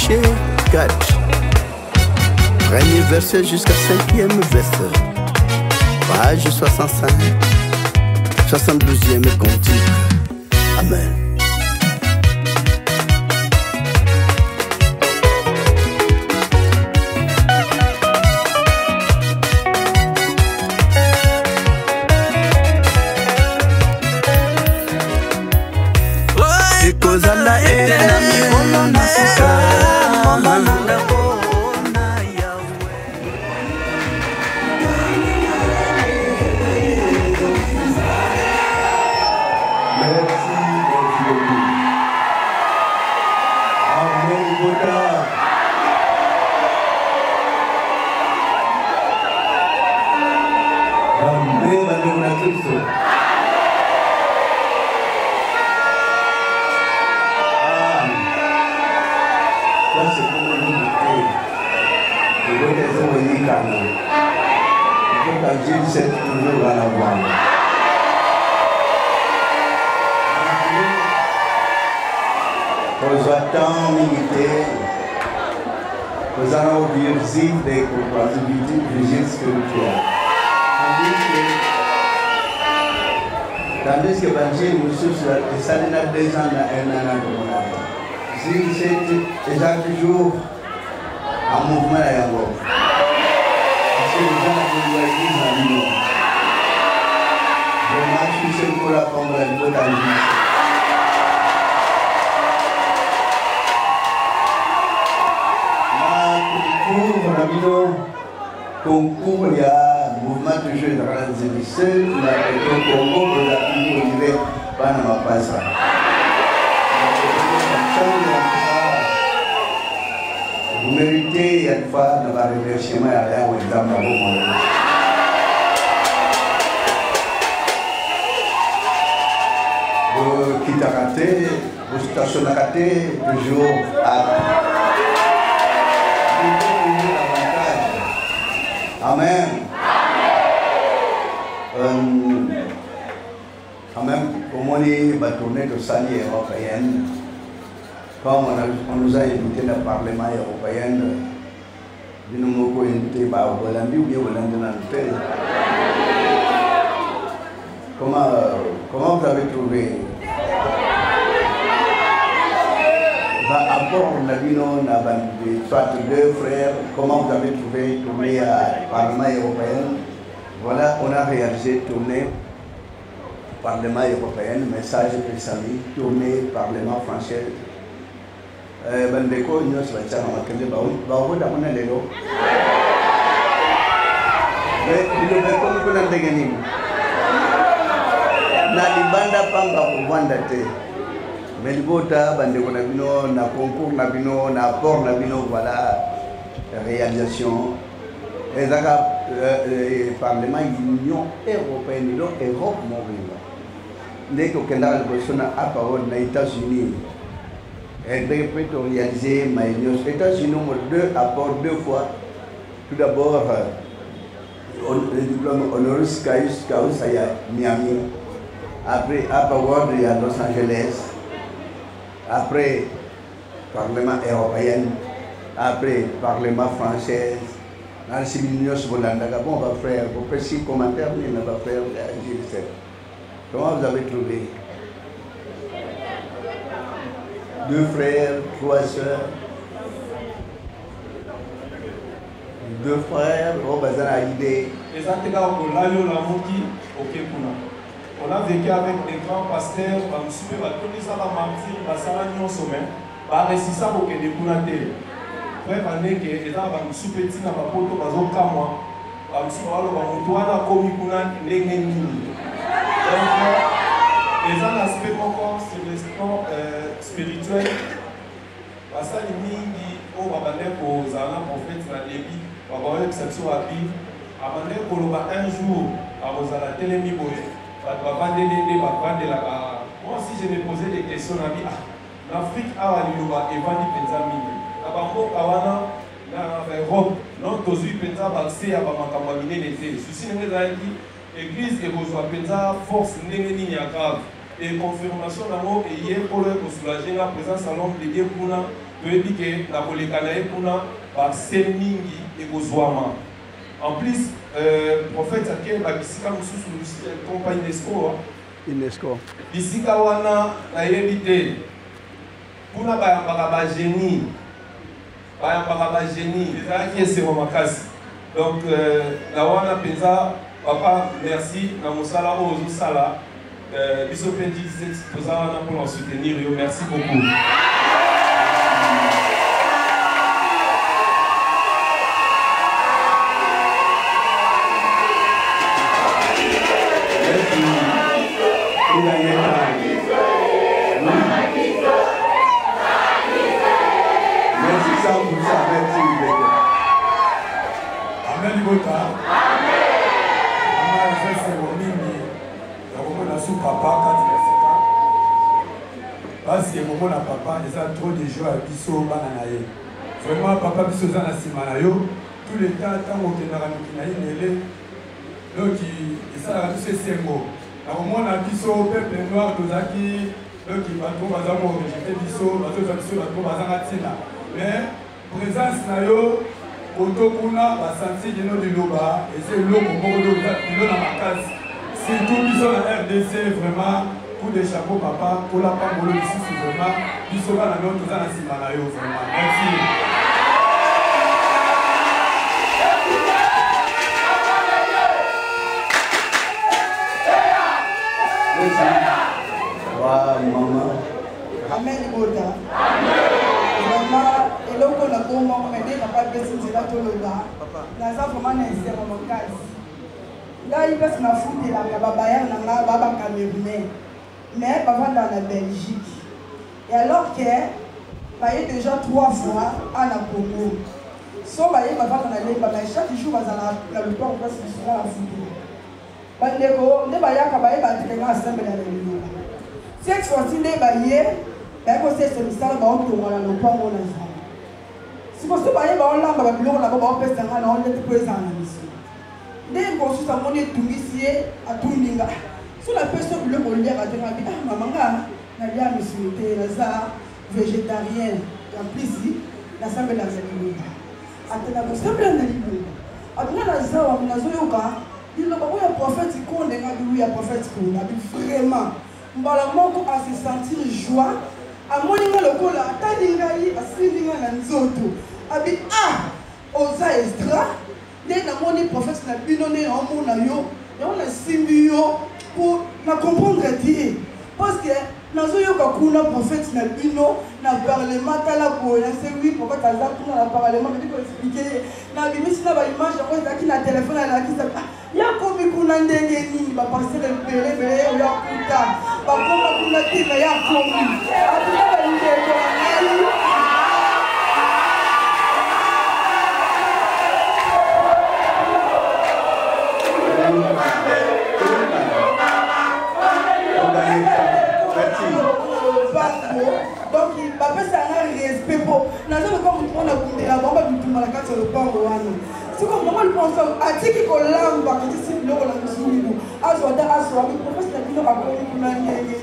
Michée 4. Premier verset jusqu'à 5e verset. Page 65. 72e cantique. Amen. Ekozala ena miolo na sika malunda bona Yahweh. Merci Dieu. Amen Boda. Amen Madonna Kristo. Dieu c'est toujours à la voix. Nous attendons l'unité. Nous allons vivre des compatibilités de vie spirituelle. Tandis que Dieu nous soucie, et ça n'a 2 ans à 1 an de mon âge. Si c'est déjà toujours en mouvement à Yahweh. Je marche pour la prendre la vie de la vie. Concours, il y a un mouvement de jeu de la seul, il y a un concours de la vie où il est pas dans ma passe. Vous méritez, il y a une fois, dans la remerciement, il y a un exemple à vous. Vous quittez à rater, vous stationnez à rater, toujours à. Amen. Amen. Comme on est tourné de salle européenne, comme on nous a invité dans le Parlement européen, nous avons invité par Hollande ou bien Hollande dans le pays. Comment vous avez trouvé apport soit 2 frères, comment vous avez trouvé tourner à Parlement européen? Voilà, on a réalisé tourner Parlement européen, message de Saint-Louis, tourner Parlement français. Bandeko, nous sommes en train de faire Melbota, bandeko na bino, na concours na bino, na apport na bino, voilà, réalisation. Et dans le Parlement, l'Union européenne, l'Europe mobile. Dès que Canada a parole aux États-Unis, elle peut réaliser les États-Unis ont 2 apports 2 fois. Tout d'abord, le diplôme honoris causa à Miami. Après, Apple à Los Angeles. Après, Parlement européen, après, Parlement français, dans le Séminaire Volanda, on va faire vos petits commentaires, mais on va faire la. Comment vous avez trouvé? 2 frères, 3 sœurs, 2 frères, on va faire l'idée. On a vécu avec des grands pasteurs, on a fait tous les martyrs, on a réussi à faire des counatés. Frère, on a fait des soupetins dans la poto, on a fait les aspects sur le plan spirituel. Parce que nous avons un prophète dans le débit, on va avoir une exception à vivre. Un jour, on va la télémie. Moi aussi, je me posais des questions. L'Afrique a évangile Penzamini. L'Europe, non, tous les Penza accès à Bamakamamine l'été. Ceci n'est pas dit, l'église est besoin Penza force n'est grave. Et confirmation d'amour et hier pour le soulager la présence à l'homme de Dieu pour toyebi ke na koleka na ye kuna base mingi ekozwama. En plus, prophète ake babisika mosusu kompa UNESCO. Bisika wana nayebi te kuna bayambaka bagenie ezalaki esengo makasi. Donc na wana mpenza papa merci na mosala oyo ozosala biso mpe toza wana mpona soutenir yo. Merci beaucoup. Amen Libota. Amen. C'est mon mimi. On a sous papa quand il est là. Parce que mon papa, il a trop de joie à biso bananaye. Vraiment papa biso zana simanayo. Tous les temps tant qu'on est dans la nele. Donc il ça tous ces mots. Alors mon a biso peuple noir dozaki. Donc il va trouver dans mon rejeté biso, va trouver biso va trouver dans tina. Mais présence na yo Otokuna va sentir de nos liloba et c'est l'eau pour beaucoup de makasi. Surtout biso na RDC vraiment pour des chapeaux papa pour la pambolo ici vraiment biso na yo tout ça na simana yo vraiment. Merci. Maman. Amen Libota. Maman, eloko na bomba mede papa pesi nzela toloba. Naza vraiment na esema makasi. Ngai pesi na futi la babaya na nga baba Camerounais. Mais bavanda na Belgique. Et alors que baye déjà 3 fois à la Congo. So baye bavanda na lemba mais chaque jour bazala na le temps parce que sera la futi. Bandeko nde bayaka baye batenga assemblée na lelo. Cette fois-ci, les baillés, c'est ce mystère dans le pont. Si vous voyez, on l'a pas on l'a pas fait un an, on est présent. Dès qu'on se monnaie tout ici, à tout le monde. Sur la personne le monde à dire maman, n'a bien monsieur, Lazare, végétarien, en plus ici, la salle de la Zélie. À la salle de la Zélie. À la Lazare, on a Zoyoka, il n'a pas eu un prophète qui connaît, il a un prophète qui connaît vraiment. Mbala moko a se sentir joie a moninga lokola talingai asilinga na nzoto abi oza extra de na moni prophète na bino ne omona yo na simbi yo pour na comprendre Dieu parce que nazo yo ka kuna prophète na bino na parlement tala boya c'est oui pourquoi taza kuna na parlement mais ko expliquer na bimisi na ba image ko zaki na téléphone na ki sa ya komi kuna ndenge nini ba passer le bele ya kuta ba koma kuna tina ya komi atuna ba ndenge nani donc il va pas ça un respect pour na zo ko mtu na kundela bamba mtu malaka sur le pango wana siko mama liponso atiki ko lamba kitisi loko la mzungu azwada aswa mi professeur bino akoni kuna nyeni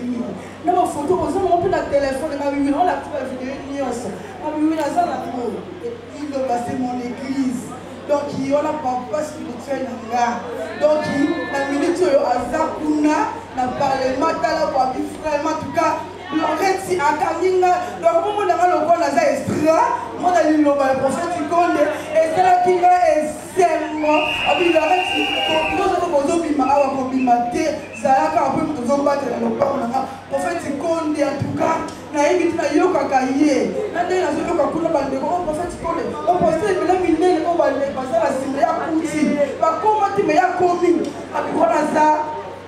na ba photo ko zo mo pe na téléphone na bibi on la trouve vidéo nyonso na bibi na za na trop il doit passer mon église donc il y a papa spirituel nga donc na minute yo azakuna na parlement tala kwa bi frère en tout cas l'oreti akaninga donc mon na lokona na za extra mon ali loba le prophète Konde et cela qui va esemmo abi l'oreti ko bozo bima awa ko bima te zalaka apo bozo battre le lokona na prophète Konde en tout cas na yingi na yoka kaye na ndé na zo yoka kuna bande ko prophète Konde on poste bela minene ko bande pasala simba ya kuti ba koma ti me ya komi abi kona za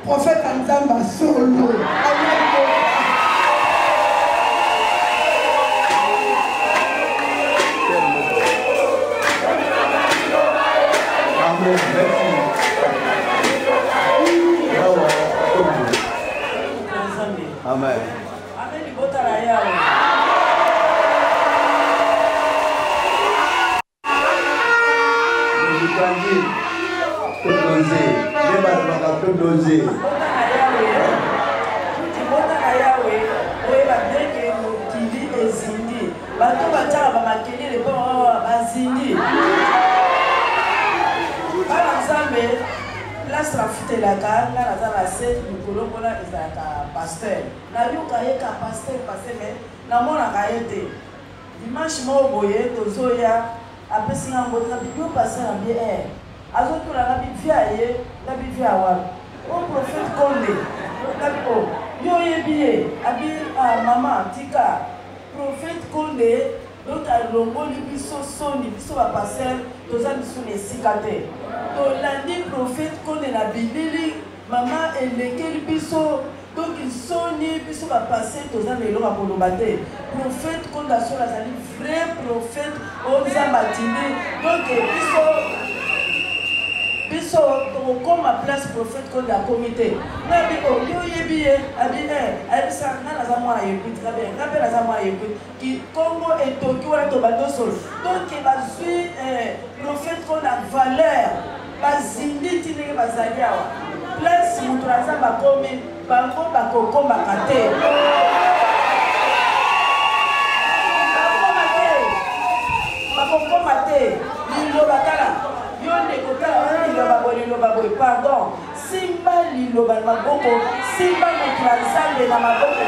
prophète Nzamba solo Amen. Amen. Libota la yawe. Libota la yawe. Oye la deke motili ezindi. Bato ba place la futelaka nga naza na se likolo mpona ezalaka pasteur nayoka ye ka pasteur mais namonaka ye te dimanche moko boye tozoya apesi nga mbote nabi yo pasteur na bie azotola nabi via ye nabi via wapi o prophète Konde nabi o yo oyebi ye abi mama tika prophète Konde donc alongoli biso soni biso bapasteur toza biso na esika te tolandi prophète Konde na bilili mama elekeli biso donc soni biso bapasteur toza na eloko ya koloba te prophète Konde asolo azali vrai prophète oza matindi donc biso tokokoma place prophète Konde akomi te nabi yo oyebi ye abi ayebisa nga naza mwana yekuti kabe nga mpe naza mwana yekuti kongo etoki wana tobandosolo donc bazwi prophète Konde na valeur bazindi ti ndenge bazali awa place moto naza bakomi bango bakokomaka te bakokoma te liloba kala yo ndekotala liloba boye pardon simba liloba na maboko simba moto na nzambe na maboko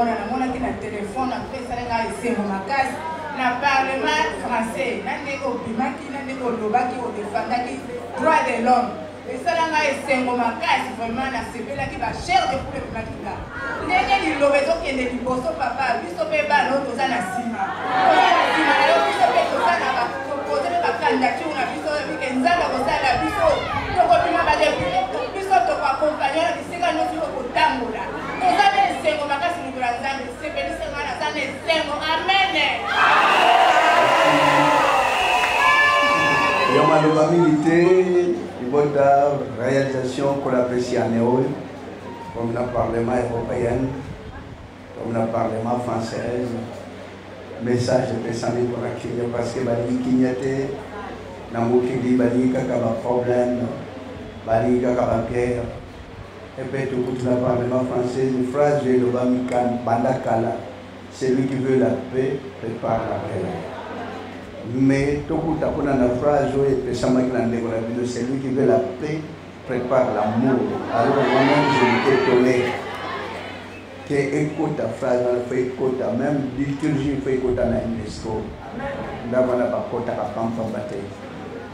namonaki na telefone apesalanga esengo makasi na parlement français na ndenge obimaki na ndenge olobaki odefandaki droit de l'homme esalanga esengo makasi vraiment nasepelaki bachere de pour ebimaki nga ndenge liloba ezokende liboso papa biso mpe bana oyo toza na nsima na yo biso mpe toza na bapropose mpe bakandidature na biso bike nzambe akosala biso tokobima badepute biso tokoakompagne na bisika nyonso yo kotambola toza na esengo makasi likolo ya nzambe sepelisenga naza na esengo amene ya maloba milité libota réalisation qu'on apprécie en Néo comme le Parlement européen comme le Parlement français message de Pessamé pour la Kenya parce que bali kinyate na mokili bali kaka ba problème bali kaka ba guerre et puis tout le Parlement français une phrase de Lobamikan Bandakala celui qui veut la paix prépare la paix. Mais tout le monde a une phrase celui qui veut la paix prépare l'amour. Alors moi-même je m'étais étonné que écoute la phrase, fait écoute même liturgie fait écoute na UNESCO. D'abord la bakota la pampa bataille.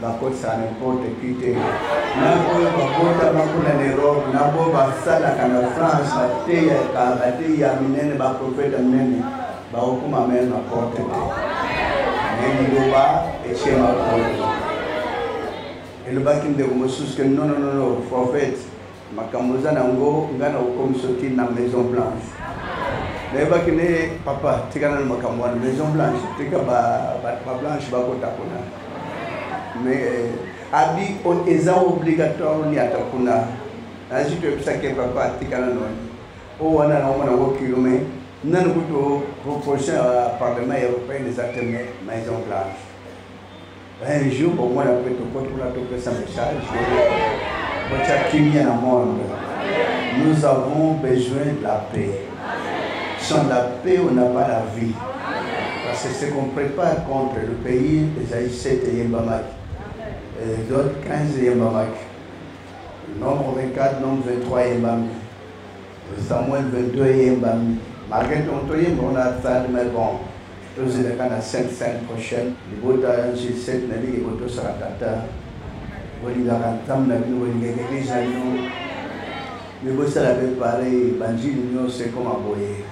Bakota ça n'importe qui te. Nabo bakota makuna l'Europe, nabo basala kana France te ya kabate ya minene ba prophète minene ba okuma même na porte. Et chez ma et le bakin de Moussous que non, prophète, ma camoza nango, ngana comme sorti na Maison Blanche. Le bakin papa, tigana na makamwa Maison Blanche, tika ba blanche ba kota kuna. Mais abi on eza obligatoire ni atakuna. Aji tu pesa ke papa tigana non. O wana na mwana wo kilomètre. Nous avons proposé au Parlement européen des actes Maison Blanche. Un jour, pour moi, après tout, pour la tout ce message, nous avons besoin de la paix. Sans la paix, on n'a pas la vie. Parce que ce qu'on prépare contre le pays, les Haïtiens et Yembamak, les autres 15 Yembamak, nombre 24, nombre 23 Yembamak, Samuel 22 Yembamak. Malgré ton toyer, on a ça, mais bon, nous sommes dans la 5 prochaine. Les bottes à G7, les bottes sur la tata. Les garantam, les gens, les bottes à la pareil, Banji, nous c'est comme à boyer.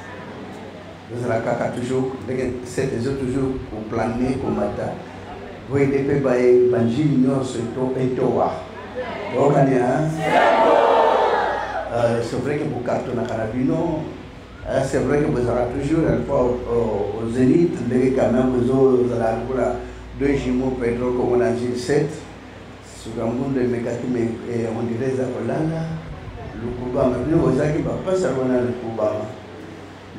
Nous avons la toujours, les autres toujours pour planer, pour matin. Vous voyez, les pays, Banji, nous c'est tout et tout. Donc, c'est vrai que pour carton à Carabino, c'est vrai que vous aurez toujours une fois au Zénith, mais quand même vous aurez 2 jumeaux Pedro comme on a dit 7. Sukambundo mekaki on dirait za kolala Lukubama bino ozaki ba pasa wana Lukubama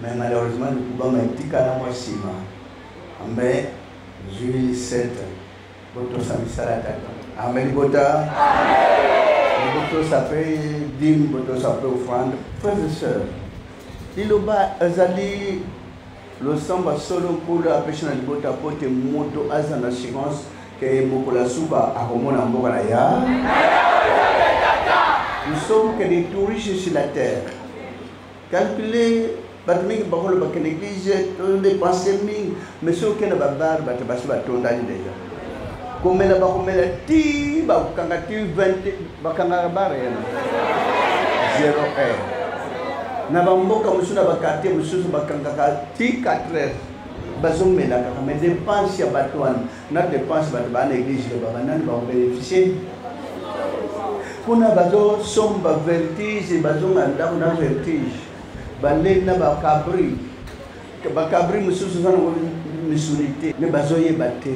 mais malheureusement Lukubama etika na mwasima ambe Julie 7 boto samisala tata ameli bota boto sape dim boto sape offrande frères et sœurs liloba azali le samba solo pour la pêche na libota pote moto azana assurance que mokola suba akomona mboka na ya. Nous sommes que des touristes sur la terre. Calculez, batmingi bakolo bakeneglige, dépenser ming, mais ceux qui ne babar batabasu batondali déjà. Comme la bakomela ti bakanga ti 20 bakanga bare 0 na bamboka musuna bakate mususu bakanga ti 4 heures. Bazomela kaka mais dépense ya batouane na dépense bat ba néglige le baba nani ba bénéficier kuna bazo somba vertige bazo nganda kuna vertige balena ba cabri mususu sana misunité mais bazo yebate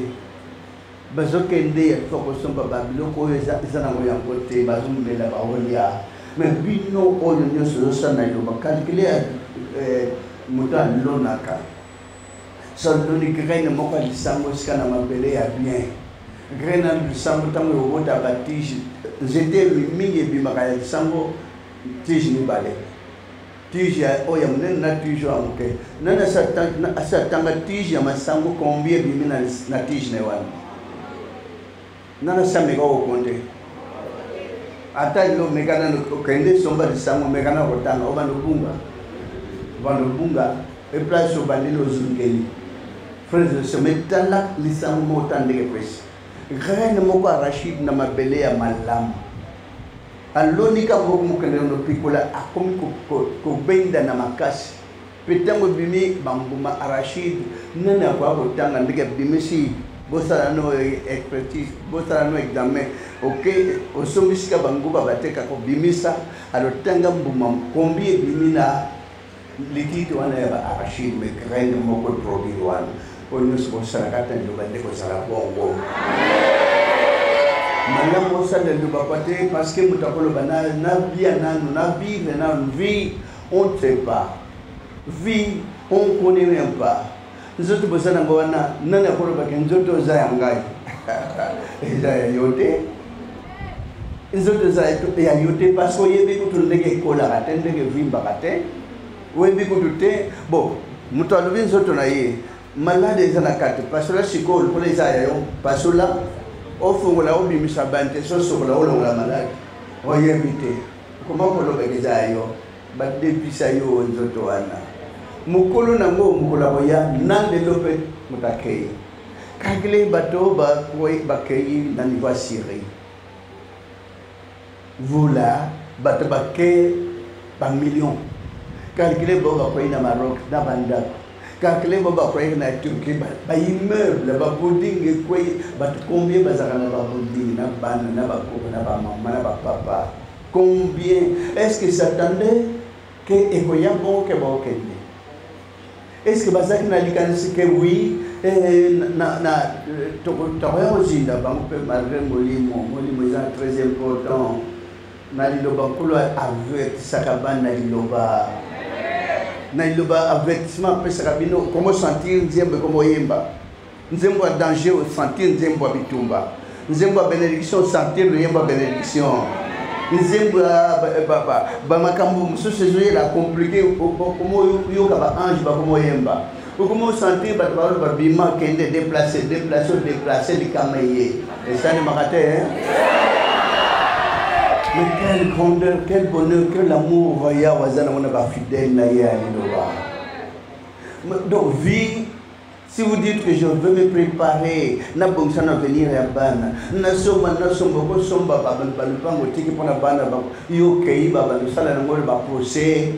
bazo kende ya foko somba babiloko ezana ngo ya côté bazo mela ba olia mais bino oyo nyoso sana yo bakalculer mutan lonaka Sandoni graine moka lisango skana mabele ya bien. Graine lisango tango yobota batije. J'étais mingi bimaka lisango tije ni bale. Tije oya mnen na tije amuke. Nana satanga tije ya masango combien bimina na tije ne wana. Nana samega o konte. Ata lo megana no kende somba lisango megana kotanga obano bunga. Bano bunga e place obalilo zungeli. Frères et sœurs, mais là, les sangs montent de presse. Graine moko arachide na mabele ya malamu. Alonika moko mokende no pikola akomi ko benda na makasi. Petango bimi bambuma arachide nana kwa kotanga ndike bimisi bosala no expertise bosala no examen. OK, osomisika banguba bateka ko bimisa alotanga mbuma combien bimina liquide wana ya arachide mais graine moko produit wana. Nous sommes sarakata ndio bande ko sala bongo malamu sana ndio bapate parce que mutakolo bana na bia nanu na vivre na vie on ne sait pas vie on connaît même pas nzoto bosana ngwana nana ko ba kenzoto za yangai eza yote nzoto za ya yote parce que yebe ko tundege ko la katende ke vimba kate webi ko tute bon mutalo nzoto na ye malade zana kati pasola sikol pour les ayo pasola ofungola obimisa bante so sokola ola malade oyebite comment ko lobeza ayo ba depisa yo nzoto wana mukolo nango mukola boya nande lope mutakei kagle bato ba koi bakei na niveau Syrie voilà bato bakei par million calculer bo ba koi na Maroc na banda calculer bo ba koi na Turquie ba immeuble ba building koi ba combien bazaka na ba building na bana na ba ko na ba mama na ba papa combien est-ce que s'attendait que ekoya bon que ba okende est-ce que bazaki na likanisi que oui na to ozinda ba mpe malgré molimo est très important na liloba kulo avec sakabana liloba na liloba avertissement pe sakabino comment sentir nzembe comme yemba nzembo a danger au sentir nzembo bitumba nzembo a bénédiction sentir le yemba bénédiction nzembo ba makambo mususu zoye la compliqué como yo ka ba ange ba como yemba comment sentir ba ba bima kende déplacer les kamaye et ça ne m'arrête mais quelle grandeur, quel bonheur, quel amour, voyez, on n'a pas fidèle, donc, vie, si vous dites que je veux me préparer, n'a pas besoin de venir à Bana, n'a somba, somba, balupango, tiki pour la bana, yo kei, baba, nous allons nous va procès,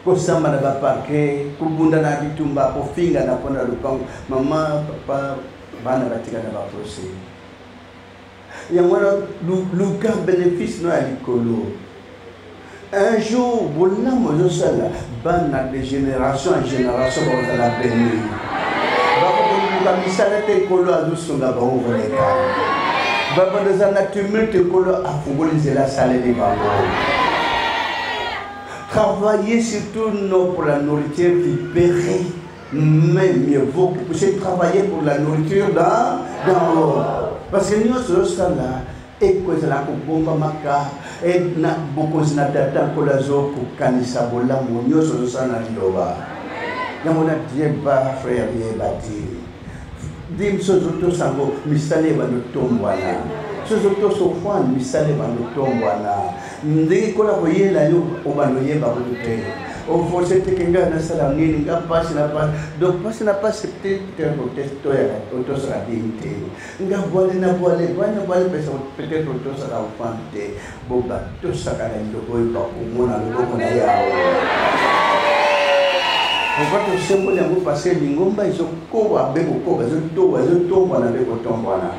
ko samba na ba parquet, ko bunda na bitumba, ko finga na pona lupango, maman, papa, bana batika na ba procès. Il y a le bénéfice à l'écolo. Un jour, voilà, moi je sais là, de génération en génération, on va la bénir. Va vous dire que l'écolo a douce sur la barre, on va les cas. Travailler surtout non pour la nourriture qui périt, mais mieux vaut que vous travailler pour la nourriture dans l'eau. Parce que nous sommes là, et que nous avons et beaucoup de temps pour la zone pour canisa bola, nous sommes là. Nous avons dit, frère, dim sozoto sango misale banotombwana sozoto sofan misale banotombwana ndenge kola koyela yo obanoyeba kote o force tekenga na sala nini nga passe na pas donc passe na pas peut-être protesto ya auto sera dimte nga boale pesa peut-être auto sera ofante boba to saka na ndoko ipa kumona loko na yao. On va simple yango passer lingomba izokoba beko koba zotomba na beko tombwana.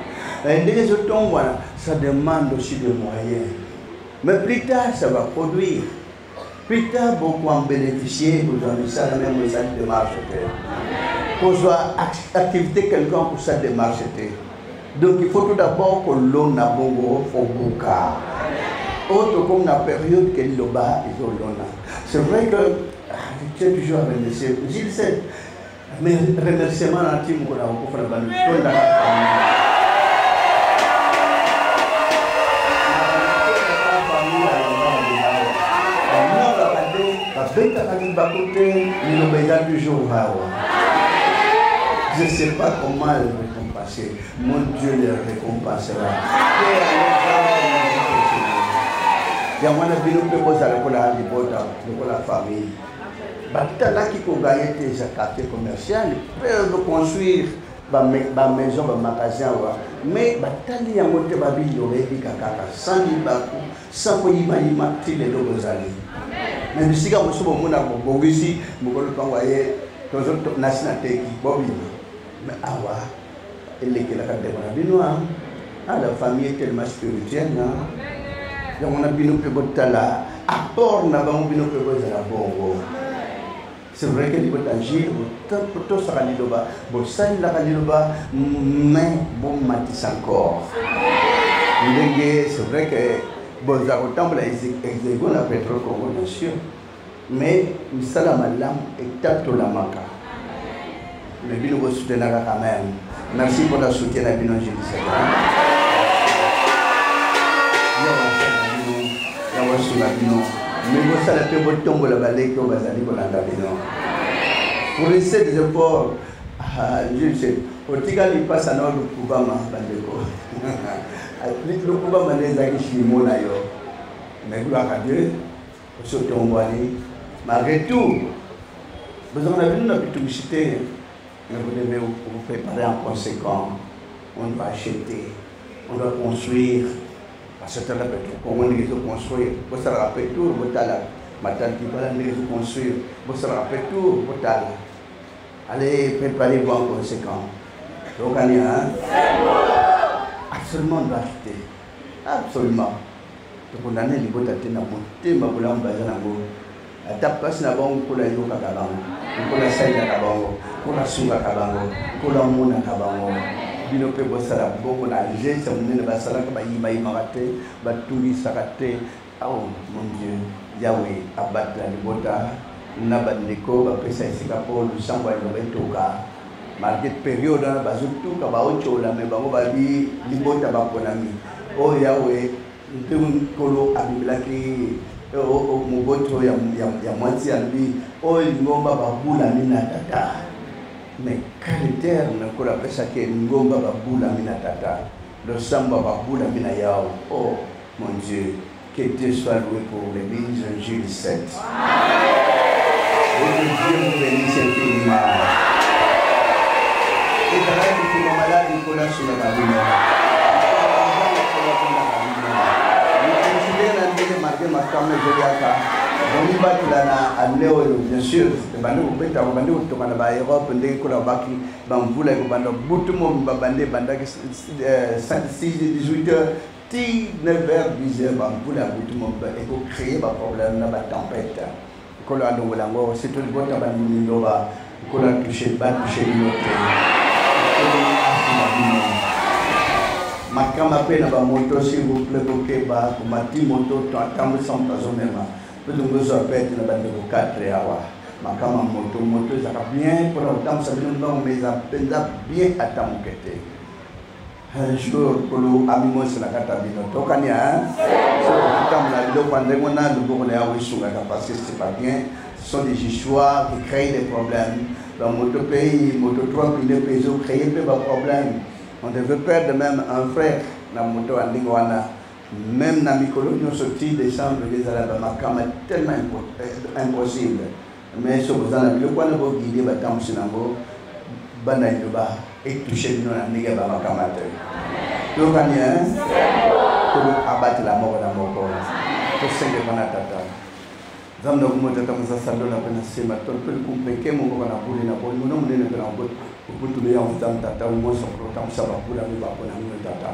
Ndenge zotombwana ça demande aussi des moyens. Mais plus tard ça va produire. Plus tard beaucoup en bénéficier pour ça la même ça démarche. Pour soit activité quelqu'un pour ça démarche. Donc il faut tout d'abord que l'on a bongo faut bouka. Autre comme la période que l'oba isolona. C'est vrai que j'ai toujours remercié. Gilles sais, mais remerciement à Tim qu'on a beaucoup fait dans le la je ne sais pas comment le récompenser. Mon Dieu le récompensera. Il y a la famille. Là qui peut gagner des quartiers commerciaux, peuvent construire des maisons, des magasins. Mais il y a monté ma ville, sans libakou, sans qu'il y ait les deux années. Mais si vous avez ici, vous avez nationalité qui mais awa, elle est la famille est tellement spirituelle. On a bino pebotala, apport n'a pas bino pebotala bongo. C'est vrai que les botangiers, tout ça kalidoba, bon ça il la kalidoba, mais bon matis encore. C'est vrai que bon ça autant la exégo la pétrole Congo bien sûr, mais misala malam et tato la maka. Le bino vous soutenir quand même. Merci pour le soutien à bino Jésus. Mais vous savez que vous tombez la balai que vous allez pour l'andabino. Pour essayer des efforts, je sais, au Tigal il passe à Nord le Kubama, le Kubama les Agishimo Nayo. Mais gloire à Dieu, surtout en Wani. Malgré tout, vous en avez une publicité, mais vous devez vous préparer en conséquent. On doit acheter, on doit construire. Parce que là, comment on les construire, vous savez rappelez tout, vous allez ma tante qui va les construire, vous savez rappelez tout, vous allez préparez-vous en conséquent. Donc on y a absolument d'acheter, absolument. Donc on a les bottes à tenir, monter ma boule en bas à la boue. À ta place, n'a pas pour la yoga kabango, pour la saille à kabango, pour la souga kabango, pour la mona kabango. Bino pe bosala bongo na geste munene basala ka bayima imarate batuli sakate. Oh mon Dieu, Yahweh abatla libota na bandeko ba pesa isika po lusamba no betoka market période na bazutu ka ba ochola me bango ba bi libota ba konami. Oh Yahweh ntum kolo abiblaki o muboto ya mwanzi albi o ngomba babula mina tata. Mais caractère n'a pas la pesa que ngomba babula mina tata, le samba babula mina yao. Oh mon Dieu, que Dieu soit loué pour l'église Jules 7. Que Dieu vous bénisse infiniment. Et dans la vie qui m'a malade, Nicolas sur la cabine. Nous considérons la vie de ma femme Joliaka. On va à Léo, bien sûr, les bandits au Béta, les bandits au Tomana, Europe, les Kolabaki, Bamboula, les bandits, Boutumo, Babandé, Bandak, 6 18 heures, 9h, 10h, Bamboula, Boutumo, et pour créer un problème, la tempête. Kolando, Lango, c'est tout le bon tabac, Nova, Kola touché, bas touché, makama pe na ba moto s'il vous plaît boke ba ko mati moto to atambo sans tazomema peut donc zo pete na bande ko 4 awa makama moto za bien pour autant ça nous non mais ça bien atambo kete un jour pour le amimo c'est la carte bino to kania so comme la bilo quand on a le bon là oui sur la parce que c'est pas bien ce sont des histoires qui créent des problèmes dans moto pays moto 3 puis les pays créent des problèmes. On devait perdre même un frère dans le moto Andingwana. Même dans Mikolo, nous sortis décembre, les Alabama, tellement impossible. Mais ce que vous avez vu, quand vous guidez, vous avez vu, et toucher nous dans les Alabama. Donc, pour abattre la mort dans mon corps. Pour ce que vous avez zamna kumoja kama sasa ndo napenda sema tolpe kumpeke Mungu na buri na buri muno mnene na buri kutulia mtanta umoso kwa msaba kula ni babo na mno tata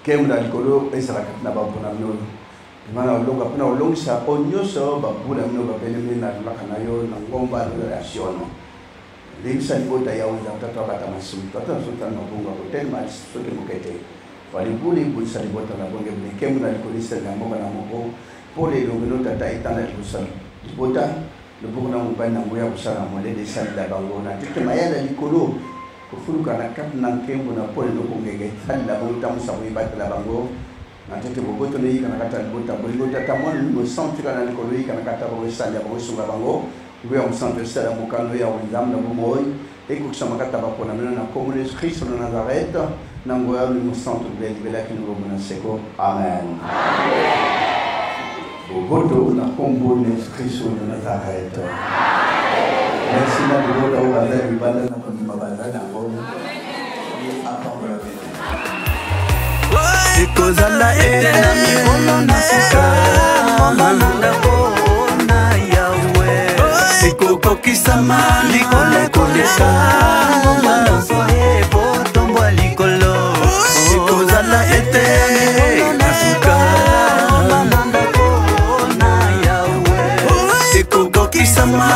kemda likolo esala na babo na mno mana olonga kuna olongisa onyoso babo na mno babele mena la kana yo na ngomba de relation lingisa libota ya unza tata bata masum tata sultan mabunga hotel ma sote mukete walibuli bulisa libota na bonge kemda likolisa na mboga na mbogo pour les longues tata étant la boussole du bota le bourna ou ben n'envoya boussole à mollet des salles de la bango na tout maya la licolo pour fulu kana cap nanke mona pour les longues salles la bota musa oui bat la bango na tete bogoto le kana kata bota bogo tata moi nous sens kana licolo kana kata bo salle bo sur la bango oui on sent que ça la mokalo ya windam na bomoy et que ça makata ba pona na comme les Christ de Nazareth nangoya nous sent de bela qui nous menace ko amen au voto na combo Christ de Nazareth. Merci na voto au bazar du banda na kondima bazar na ngolo. Ikozala etena mikono na suka manda kona yawe sikokokisama likolo koleka manda soe potombo likolo ikozala etena na suka manda kona yawe sikokokisama